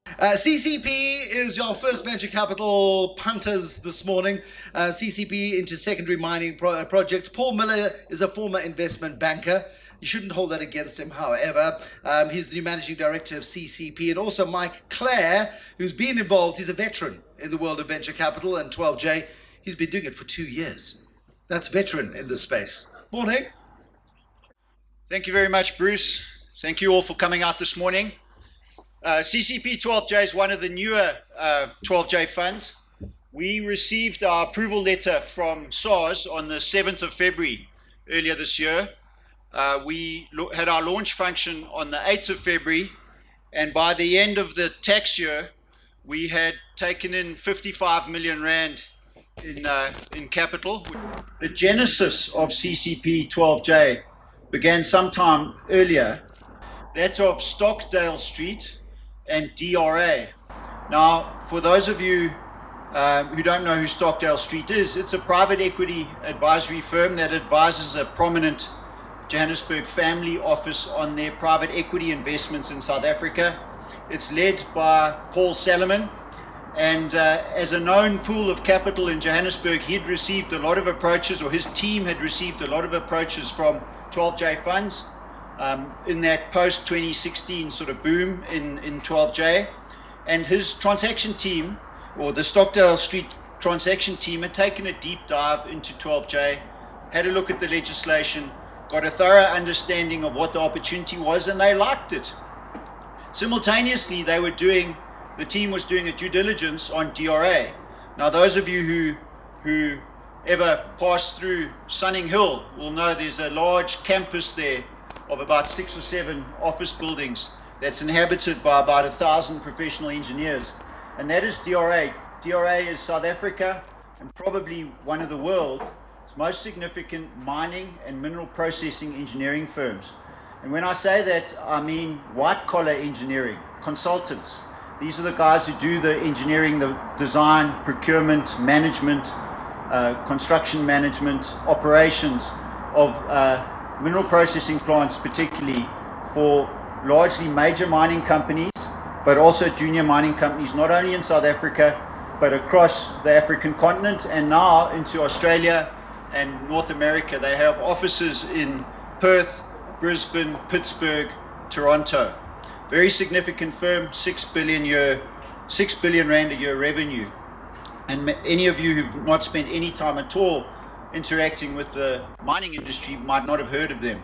CCP is your first venture capital punters this morning. CCP into secondary mining projects. Paul Miller is a former investment banker. You shouldn't hold that against him, however. He's the new managing director of CCP. And also Mike Clare, who's been involved. He's a veteran in the world of venture capital and 12J. He's been doing it for 2 years. That's veteran in this space. Morning. Thank you very much, Bruce. Thank you all for coming out this morning. CCP 12J is one of the newer 12J funds. We received our approval letter from SARS on the 7th of February earlier this year. We had our launch function on the 8th of February, and by the end of the tax year, we had taken in 55 million rand in capital. The genesis of CCP 12J began sometime earlier, that of Stockdale Street and DRA. Now, for those of you who don't know who Stockdale Street is, it's a private equity advisory firm that advises a prominent Johannesburg family office on their private equity investments in South Africa. It's led by Paul Salomon, and as a known pool of capital in Johannesburg, he'd received a lot of approaches, or his team had received a lot of approaches from 12J funds in that post-2016 sort of boom in 12J. And his transaction team, or the Stockdale Street transaction team, had taken a deep dive into 12J, had a look at the legislation, got a thorough understanding of what the opportunity was, and they liked it. Simultaneously, the team was doing a due diligence on DRA. Now, those of you who ever passed through Sunning Hill will know there's a large campus there of about 6 or 7 office buildings that's inhabited by about 1,000 professional engineers. And that is DRA. DRA is South Africa and probably one of the world's most significant mining and mineral processing engineering firms. And when I say that, I mean white-collar engineering, consultants. These are the guys who do the engineering, the design, procurement, management, construction management, operations of mineral processing plants, particularly for largely major mining companies, but also junior mining companies, not only in South Africa, but across the African continent and now into Australia and North America. They have offices in Perth, Brisbane, Pittsburgh, Toronto. Very significant firm, 6 billion rand a year revenue. And any of you who've not spent any time at all interacting with the mining industry might not have heard of them.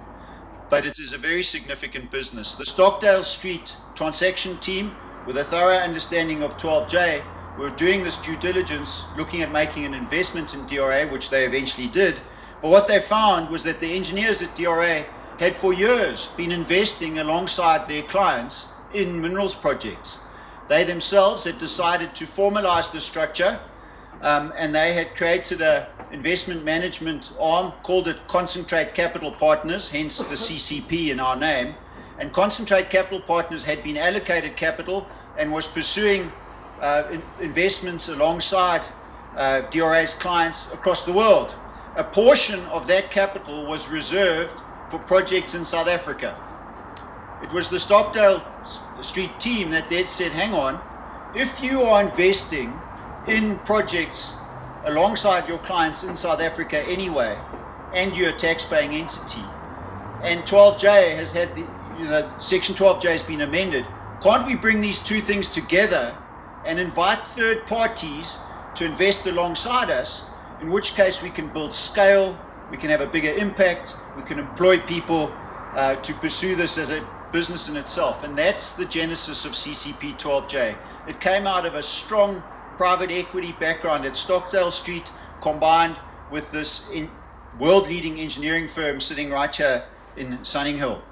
But it is a very significant business. The Stockdale Street transaction team, with a thorough understanding of 12J, were doing this due diligence, looking at making an investment in DRA, which they eventually did. But what they found was that the engineers at DRA had for years been investing alongside their clients in minerals projects. They themselves had decided to formalize the structure, and they had created an investment management arm, called it Concentrate Capital Partners, hence the CCP in our name. And Concentrate Capital Partners had been allocated capital and was pursuing investments alongside DRA's clients across the world. A portion of that capital was reserved for projects in South Africa. It was the Stockdale Street team that they'd said, hang on, if you are investing in projects alongside your clients in South Africa anyway, and you're a tax-paying entity, and 12J has had Section 12J has been amended, can't we bring these two things together and invite third parties to invest alongside us, in which case we can build scale, we can have a bigger impact, we can employ people to pursue this as a business in itself. And that's the genesis of CCP 12J. It came out of a strong private equity background at Stockdale Street, combined with this world-leading engineering firm sitting right here in Sunning Hill.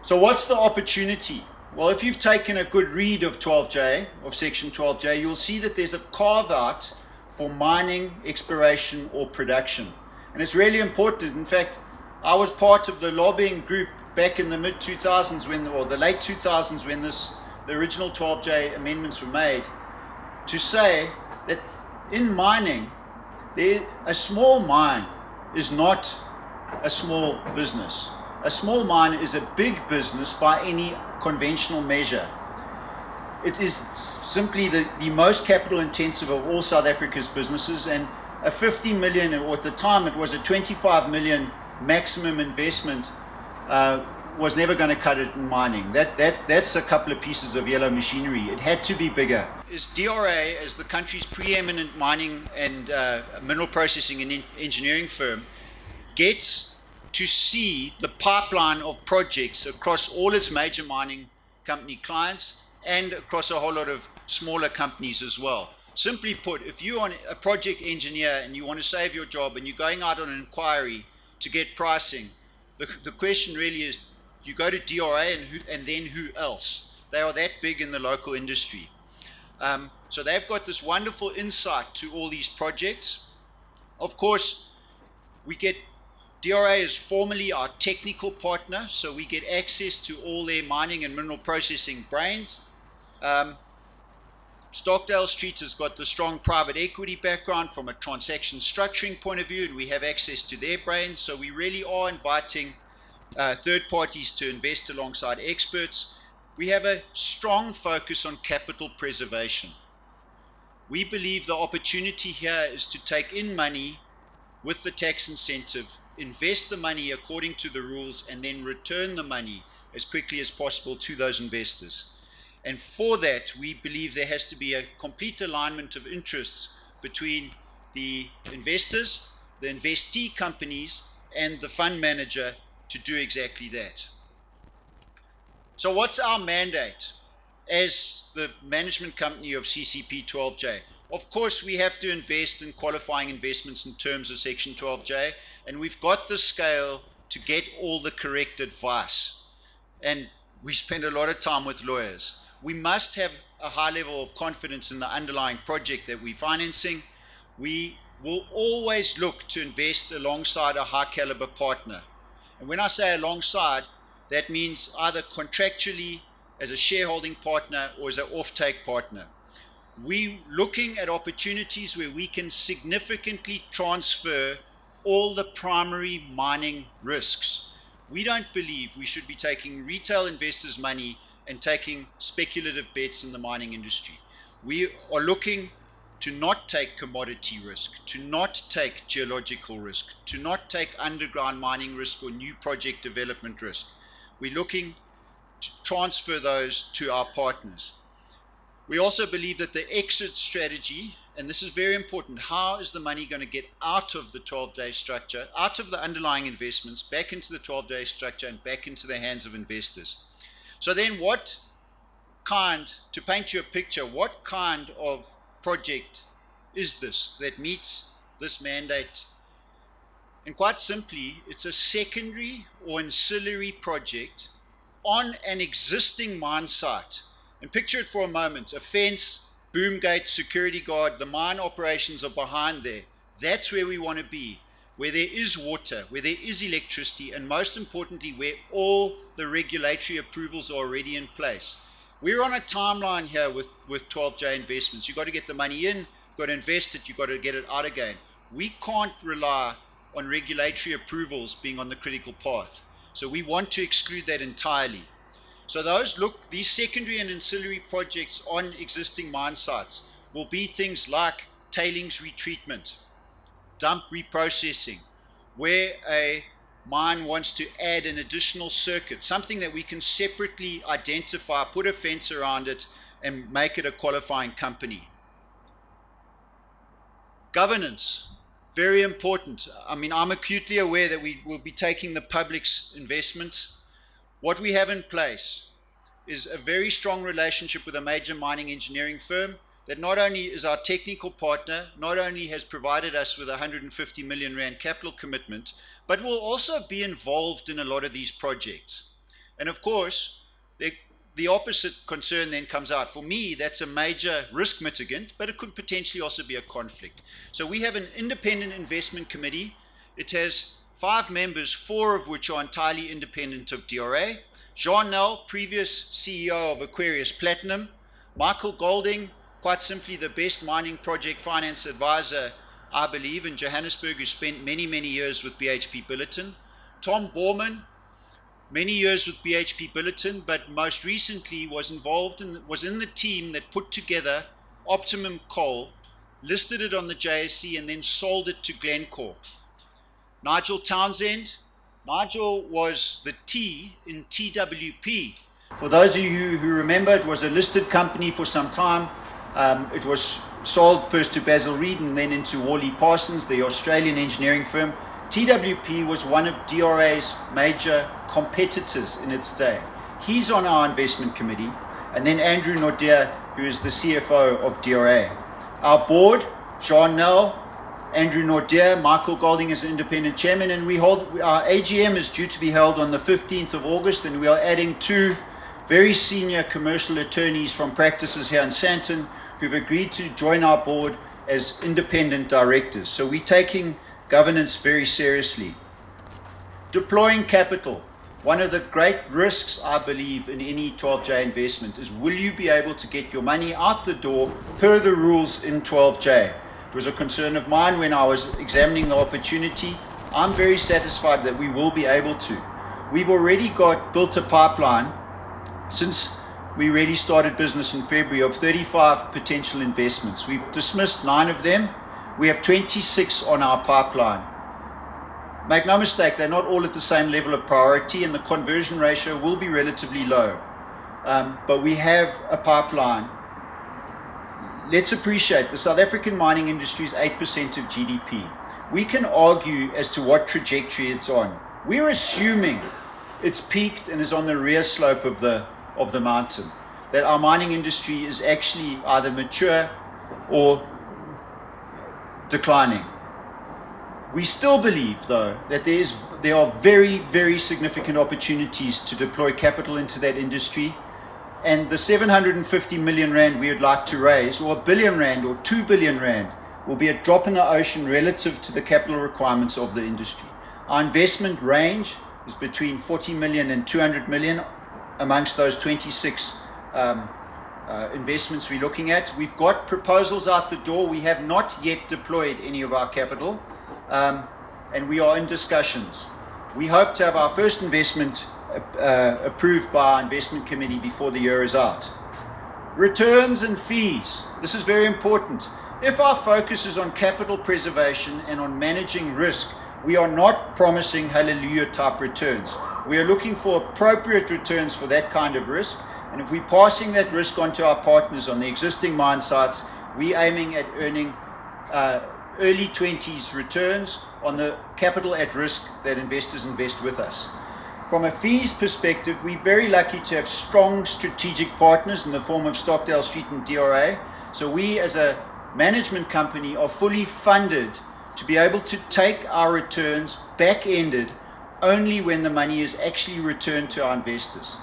So what's the opportunity? Well, if you've taken a good read of 12J, of Section 12J, you'll see that there's a carve-out for mining, exploration, or production. And it's really important. In fact, I was part of the lobbying group back in the mid-2000s, or the late 2000s, when the original 12J amendments were made, to say that in mining, a small mine is not a small business. A small mine is a big business by any conventional measure. It is simply the most capital intensive of all South Africa's businesses, and a 50 million, or at the time it was a 25 million maximum investment, was never going to cut it in mining. That's a couple of pieces of yellow machinery. It had to be bigger. Is DRA, as the country's preeminent mining and mineral processing and engineering firm, gets to see the pipeline of projects across all its major mining company clients and across a whole lot of smaller companies as well. Simply put, if you're a project engineer and you want to save your job and you're going out on an inquiry to get pricing, the question really is, you go to DRA and then who else? They are that big in the local industry. So they've got this wonderful insight to all these projects. Of course, DRA is formally our technical partner, so we get access to all their mining and mineral processing brains. Stockdale Street has got the strong private equity background from a transaction structuring point of view, and we have access to their brains, so we really are inviting third parties to invest alongside experts. We have a strong focus on capital preservation. We believe the opportunity here is to take in money with the tax incentive, invest the money according to the rules, and then return the money as quickly as possible to those investors. And for that, we believe there has to be a complete alignment of interests between the investors, the investee companies, and the fund manager to do exactly that. So what's our mandate as the management company of CCP 12J? Of course, we have to invest in qualifying investments in terms of Section 12J, and we've got the scale to get all the correct advice. And we spend a lot of time with lawyers. We must have a high level of confidence in the underlying project that we're financing. We will always look to invest alongside a high caliber partner. And when I say alongside, that means either contractually as a shareholding partner or as an offtake partner. We're looking at opportunities where we can significantly transfer all the primary mining risks. We don't believe we should be taking retail investors' money and taking speculative bets in the mining industry. We are looking to not take commodity risk, to not take geological risk, to not take underground mining risk or new project development risk. We're looking to transfer those to our partners. We also believe that the exit strategy, and this is very important, how is the money going to get out of the 12-day structure, out of the underlying investments, back into the 12-day structure and back into the hands of investors? So then to paint you a picture, what kind of project is this that meets this mandate? And quite simply, it's a secondary or ancillary project on an existing mine site. And picture it for a moment, a fence, boom gate, security guard, the mine operations are behind there. That's where we want to be, where there is water, where there is electricity, and most importantly, where all the regulatory approvals are already in place. We're on a timeline here with 12J investments. You've got to get the money in, you've got to invest it, you've got to get it out again. We can't rely on regulatory approvals being on the critical path. So we want to exclude that entirely. So these secondary and ancillary projects on existing mine sites will be things like tailings retreatment, dump reprocessing, where a mine wants to add an additional circuit, something that we can separately identify, put a fence around it, and make it a qualifying company. Governance, very important. I mean, I'm acutely aware that we will be taking the public's investments. What we have in place is a very strong relationship with a major mining engineering firm that not only is our technical partner, not only has provided us with a 150 million rand capital commitment, but will also be involved in a lot of these projects. And of course, the opposite concern then comes out. For me, that's a major risk mitigant, but it could potentially also be a conflict. So we have an independent investment committee. It has 5 members, 4 of which are entirely independent of DRA. Jean Nel, previous CEO of Aquarius Platinum. Michael Golding, quite simply the best mining project finance advisor, I believe, in Johannesburg, who spent many, many years with BHP Billiton. Tom Borman, many years with BHP Billiton, but most recently was in the team that put together Optimum Coal, listed it on the JSE, and then sold it to Glencore. Nigel Townsend. Nigel was the T in TWP. For those of you who remember, it was a listed company for some time. It was sold first to Basil Reed and then into Worley Parsons, the Australian engineering firm. TWP was one of DRA's major competitors in its day. He's on our investment committee. And then Andrew Nordia, who is the CFO of DRA. Our board, Jean Nel, Andrew Nordia, Michael Golding is an independent chairman, and our AGM is due to be held on the 15th of August, and we are adding 2 very senior commercial attorneys from practices here in Sandton who've agreed to join our board as independent directors. So we're taking governance very seriously. Deploying capital. One of the great risks, I believe, in any 12J investment is, will you be able to get your money out the door per the rules in 12J? It was a concern of mine when I was examining the opportunity. I'm very satisfied that we will be able to. We've already built a pipeline since we really started business in February of 35 potential investments. We've dismissed 9 of them. We have 26 on our pipeline. Make no mistake, they're not all at the same level of priority, and the conversion ratio will be relatively low. But we have a pipeline. Let's appreciate the South African mining industry is 8% of GDP. We can argue as to what trajectory it's on. We're assuming it's peaked and is on the rear slope of the mountain, that our mining industry is actually either mature or declining. We still believe, though, that there are very, very significant opportunities to deploy capital into that industry. And the 750 million rand we would like to raise, or 1 billion rand or 2 billion rand, will be a drop in the ocean relative to the capital requirements of the industry. Our investment range is between 40 million and 200 million amongst those 26 investments we're looking at. We've got proposals out the door. We have not yet deployed any of our capital, and we are in discussions. We hope to have our first investment approved by our investment committee before the year is out. Returns and fees. This is very important. If our focus is on capital preservation and on managing risk, we are not promising hallelujah type returns. We are looking for appropriate returns for that kind of risk, and if we're passing that risk on to our partners on the existing mine sites, we're aiming at earning early 20s returns on the capital at risk that investors invest with us. From a fees perspective, we're very lucky to have strong strategic partners in the form of Stockdale Street and DRA. So we as a management company are fully funded to be able to take our returns back-ended only when the money is actually returned to our investors.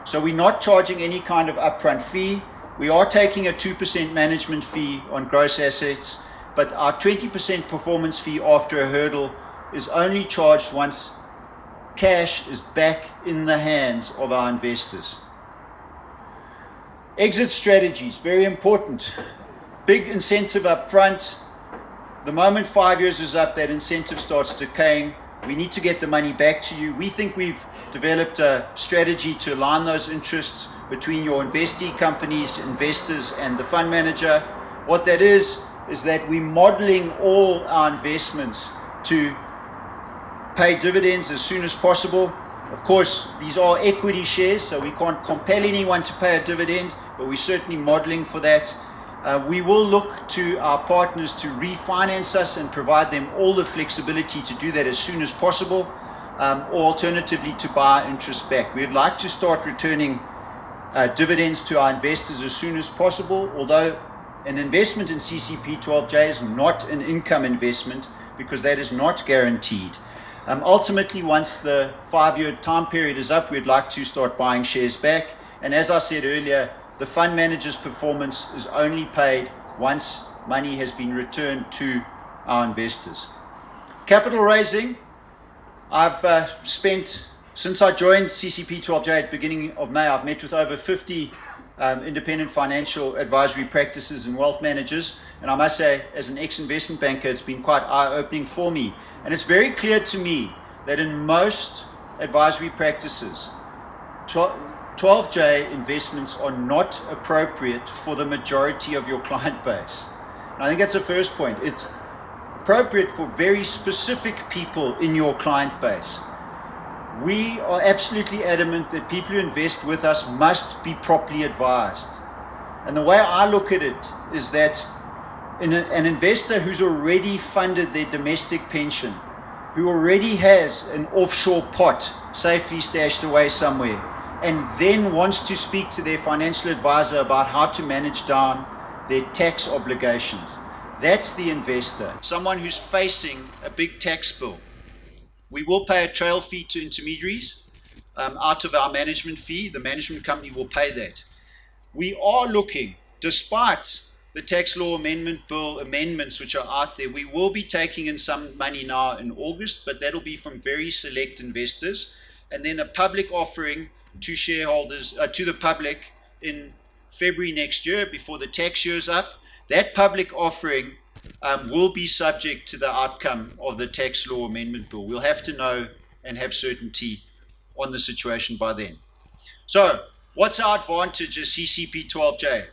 So we're not charging any kind of upfront fee. We are taking a 2% management fee on gross assets, but our 20% performance fee after a hurdle is only charged once cash is back in the hands of our investors. Exit strategies, very important. Big incentive up front. The moment 5 years is up, that incentive starts decaying. We need to get the money back to you. We think we've developed a strategy to align those interests between your investee companies, investors, and the fund manager. What that is that we're modeling all our investments to pay dividends as soon as possible. Of course, these are equity shares, so we can't compel anyone to pay a dividend, but we're certainly modeling for that. We will look to our partners to refinance us and provide them all the flexibility to do that as soon as possible, or alternatively to buy our interest back. We'd like to start returning dividends to our investors as soon as possible, although an investment in CCP 12J is not an income investment because that is not guaranteed. Ultimately, once the 5-year time period is up, we'd like to start buying shares back. And as I said earlier, the fund manager's performance is only paid once money has been returned to our investors. Capital raising. I've spent, since I joined CCP 12J at the beginning of May, I've met with over 50 independent financial advisory practices and wealth managers. And I must say, as an ex-investment banker, it's been quite eye-opening for me. And it's very clear to me that in most advisory practices. 12J investments are not appropriate for the majority of your client base. And I think that's the first point. It's appropriate for very specific people in your client base. We are absolutely adamant that people who invest with us must be properly advised. And the way I look at it is that an investor who's already funded their domestic pension, who already has an offshore pot safely stashed away somewhere, and then wants to speak to their financial advisor about how to manage down their tax obligations. That's the investor, someone who's facing a big tax bill. We will pay a trail fee to intermediaries out of our management fee. The management company will pay that. We are looking, despite the tax law amendment bill amendments which are out there, we will be taking in some money now in August, but that'll be from very select investors, and then a public offering to shareholders, to the public in February next year before the tax year's up. That public offering will be subject to the outcome of the tax law amendment bill. We'll have to know and have certainty on the situation by then. So, what's our advantage as CCP 12J?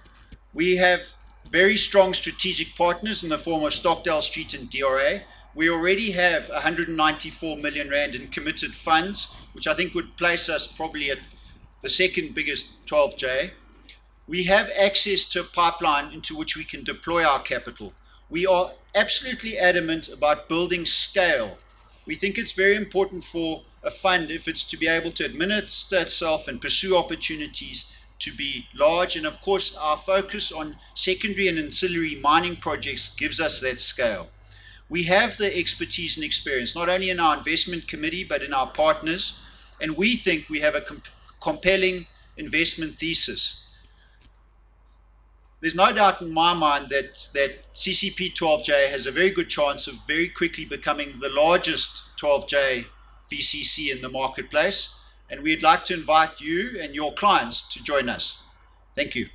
We have very strong strategic partners in the form of Stockdale Street and DRA. We already have 194 million rand in committed funds, which I think would place us probably at the second biggest 12J. We have access to a pipeline into which we can deploy our capital. We are absolutely adamant about building scale. We think it's very important for a fund, if it's to be able to administer itself and pursue opportunities, to be large. And of course, our focus on secondary and ancillary mining projects gives us that scale. We have the expertise and experience, not only in our investment committee, but in our partners. And we think we have a compelling investment thesis. There's no doubt in my mind that CCP 12J has a very good chance of very quickly becoming the largest 12J VCC in the marketplace. And we'd like to invite you and your clients to join us. Thank you.